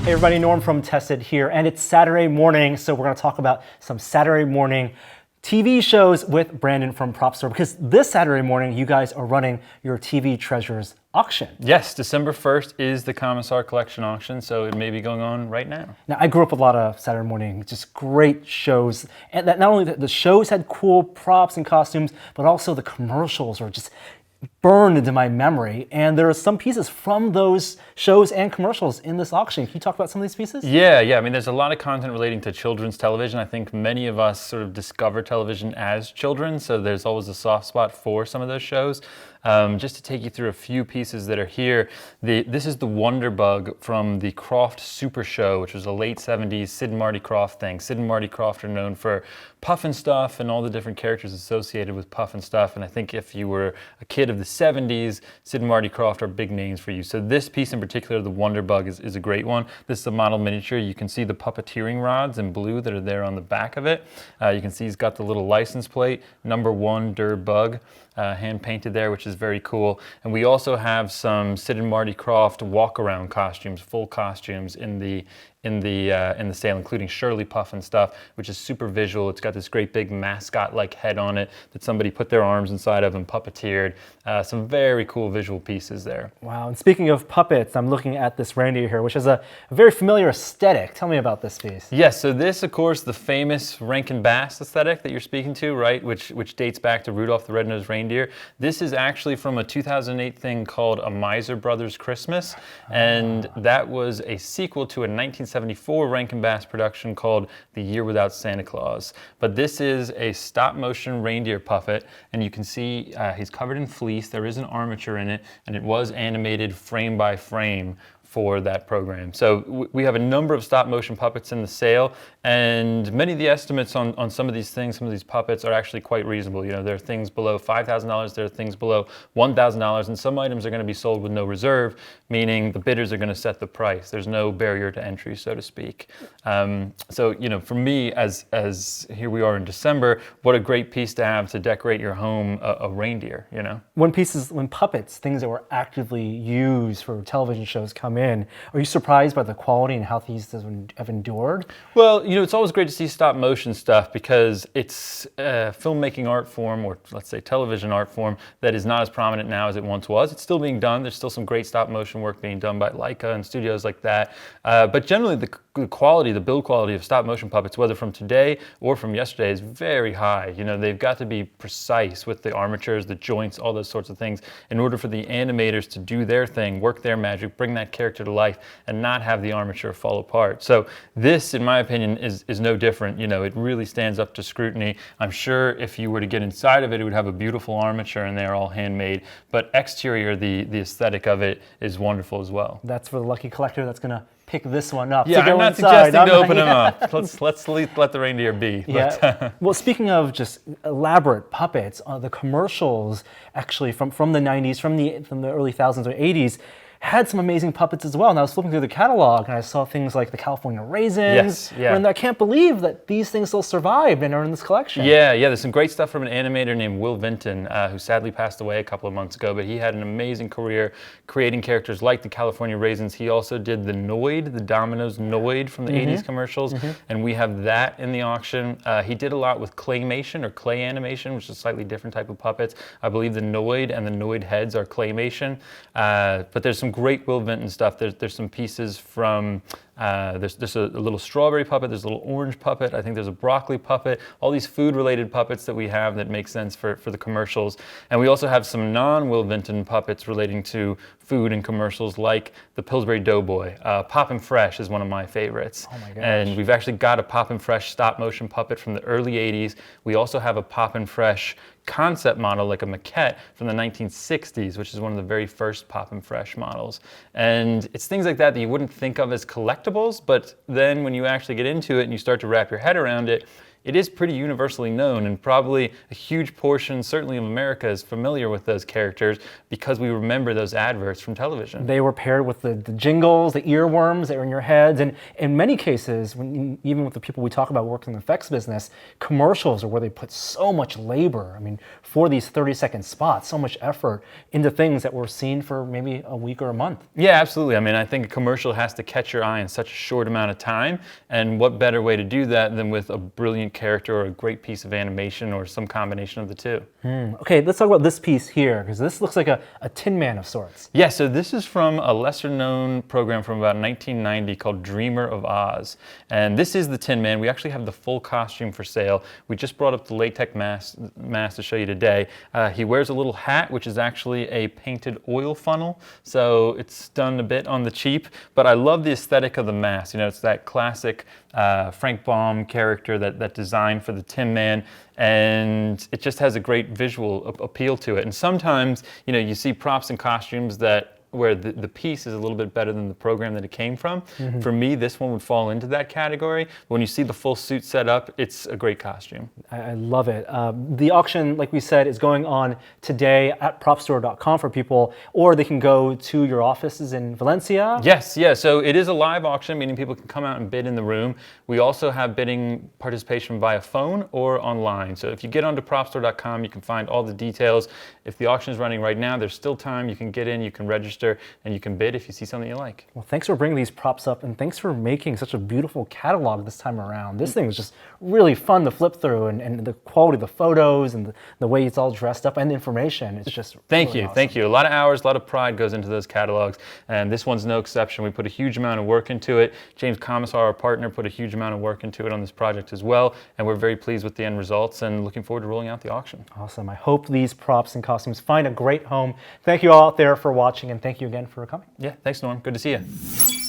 Hey everybody, Norm from Tested here, and it's Saturday morning, so we're going to talk about some Saturday morning TV shows with Brandon from Prop Store, because this Saturday morning you guys are running your TV Treasures auction. Yes, December 1st is the Commissar Collection auction, so it may be going on right now. Now, I grew up with a lot of Saturday morning, just great shows, and that not only the shows had cool props and costumes, but also the commercials were just burned into my memory, and there are some pieces from those shows and commercials in this auction. Can you talk about some of these pieces? Yeah. I mean, there's a lot of content relating to children's television. I think many of us sort of discover television as children, so there's always a soft spot for some of those shows. Just to take you through a few pieces that are here, this is the Wonder Bug from the Croft Super Show, which was a late 70s Sid and Marty Croft thing. Sid and Marty Croft are known for Puff and Stuff and all the different characters associated with Puff and Stuff, and I think if you were a kid of the 70s, Sid and Marty Croft are big names for you. So this piece in particular, the Wonder Bug, is a great one. This is a model miniature. You can see the puppeteering rods in blue that are there on the back of it. You can see he's got the little license plate, #1 Der Bug, hand painted there, which is very cool. And we also have some Sid and Marty Croft walk-around costumes, full costumes in the sale, including Shirley Puff and Stuff, which is super visual. It's got this great big mascot-like head on it that somebody put their arms inside of and puppeteered. Some very cool visual pieces there. Wow, and speaking of puppets, I'm looking at this reindeer here, which has a very familiar aesthetic. Tell me about this piece. Yes, so this, of course, the famous Rankin Bass aesthetic that you're speaking to, right, which dates back to Rudolph the Red-Nosed Reindeer. This is actually from a 2008 thing called A Miser Brothers Christmas, and that was a sequel to a 1974 Rankin Bass production called The Year Without Santa Claus. But this is a stop-motion reindeer puppet, and you can see he's covered in fleece. There is an armature in it, and it was animated frame by frame for that program. So we have a number of stop motion puppets in the sale, and many of the estimates on some of these things, some of these puppets are actually quite reasonable. You know, there are things below $5,000, there are things below $1,000, and some items are going to be sold with no reserve, meaning the bidders are going to set the price. There's no barrier to entry, so to speak. So, you know, for me, as here we are in December, what a great piece to have to decorate your home, a reindeer, you know? When puppets, things that were actively used for television shows come in, are you surprised by the quality and how these have endured? Well, you know, it's always great to see stop motion stuff because it's a filmmaking art form, or let's say television art form, that is not as prominent now as it once was. It's still being done. There's still some great stop motion work being done by Leica and studios like that. But generally the quality, the build quality of stop motion puppets, whether from today or from yesterday, is very high. You know, they've got to be precise with the armatures, the joints, all those sorts of things in order for the animators to do their thing, work their magic, bring that character to life, and not have the armature fall apart. So this, in my opinion, is no different. You know, it really stands up to scrutiny. I'm sure if you were to get inside of it, it would have a beautiful armature, and they're all handmade. But exterior, the aesthetic of it is wonderful as well. That's for the lucky collector that's going to pick this one up. Yeah, to go I'm not inside. suggesting to open them up. Let's let the reindeer be. Yeah. Well, speaking of just elaborate puppets, the commercials actually from the 90s, from the early thousands or 80s, had some amazing puppets as well. And I was flipping through the catalog and I saw things like the California Raisins. Yes, yeah. And I can't believe that these things still survived and are in this collection. Yeah, there's some great stuff from an animator named Will Vinton, who sadly passed away a couple of months ago, but he had an amazing career creating characters like the California Raisins. He also did the Noid, the Domino's Noid from the 80s commercials, and we have that in the auction. He did a lot with claymation or clay animation, which is a slightly different type of puppets. I believe the Noid and the Noid heads are claymation, but there's some great Will Vinton stuff. There's some pieces from, there's a little strawberry puppet, there's a little orange puppet, I think there's a broccoli puppet, all these food-related puppets that we have that make sense for the commercials. And we also have some non-Will Vinton puppets relating to food and commercials, like the Pillsbury Doughboy. Poppin' Fresh is one of my favorites. Oh my gosh. And we've actually got a Poppin' Fresh stop-motion puppet from the early 80s. We also have a Poppin' Fresh concept model, like a maquette from the 1960s, which is one of the very first Poppin' Fresh models. And it's things like that you wouldn't think of as collectibles, but then when you actually get into it and you start to wrap your head around it, it is pretty universally known, and probably a huge portion, certainly of America, is familiar with those characters because we remember those adverts from television. They were paired with the jingles, the earworms that were in your heads, and in many cases, even with the people we talk about working in the effects business, commercials are where they put so much labor, I mean, for these 30-second spots, so much effort into things that were seen for maybe a week or a month. Yeah, absolutely. I mean, I think a commercial has to catch your eye in such a short amount of time, and what better way to do that than with a brilliant character or a great piece of animation or some combination of the two. Okay, let's talk about this piece here, because this looks like a Tin Man of sorts. Yeah, so this is from a lesser-known program from about 1990 called Dreamer of Oz, and this is the Tin Man. We actually have the full costume for sale. We just brought up the latex mask to show you today. He wears a little hat, which is actually a painted oil funnel, so it's done a bit on the cheap, but I love the aesthetic of the mask. You know, it's that classic Frank Baum character, that design for the Tin Man, and it just has a great visual appeal to it. And sometimes, you know, you see props and costumes where the piece is a little bit better than the program that it came from. For me, this one would fall into that category. When you see the full suit set up, it's a great costume. I love it. The auction, like we said, is going on today at propstore.com for people, or they can go to your offices in Valencia. Yes, yeah, so it is a live auction, meaning people can come out and bid in the room. We also have bidding participation via phone or online. So if you get onto propstore.com, you can find all the details. If the auction is running right now, there's still time. You can get in, you can register, and you can bid if you see something you like. Well, thanks for bringing these props up, and thanks for making such a beautiful catalog this time around. This thing was just really fun to flip through, and the quality of the photos and the way it's all dressed up and the information. It's just Thank really you, awesome. thank you. A lot of hours, a lot of pride goes into those catalogs, and this one's no exception. We put a huge amount of work into it. James Commissar, our partner, put a huge amount of work into it on this project as well, and we're very pleased with the end results and looking forward to rolling out the auction. Awesome. I hope these props and costumes find a great home. Thank you all out there for watching, and thank you again for coming. Yeah, thanks, Norm. Good to see you.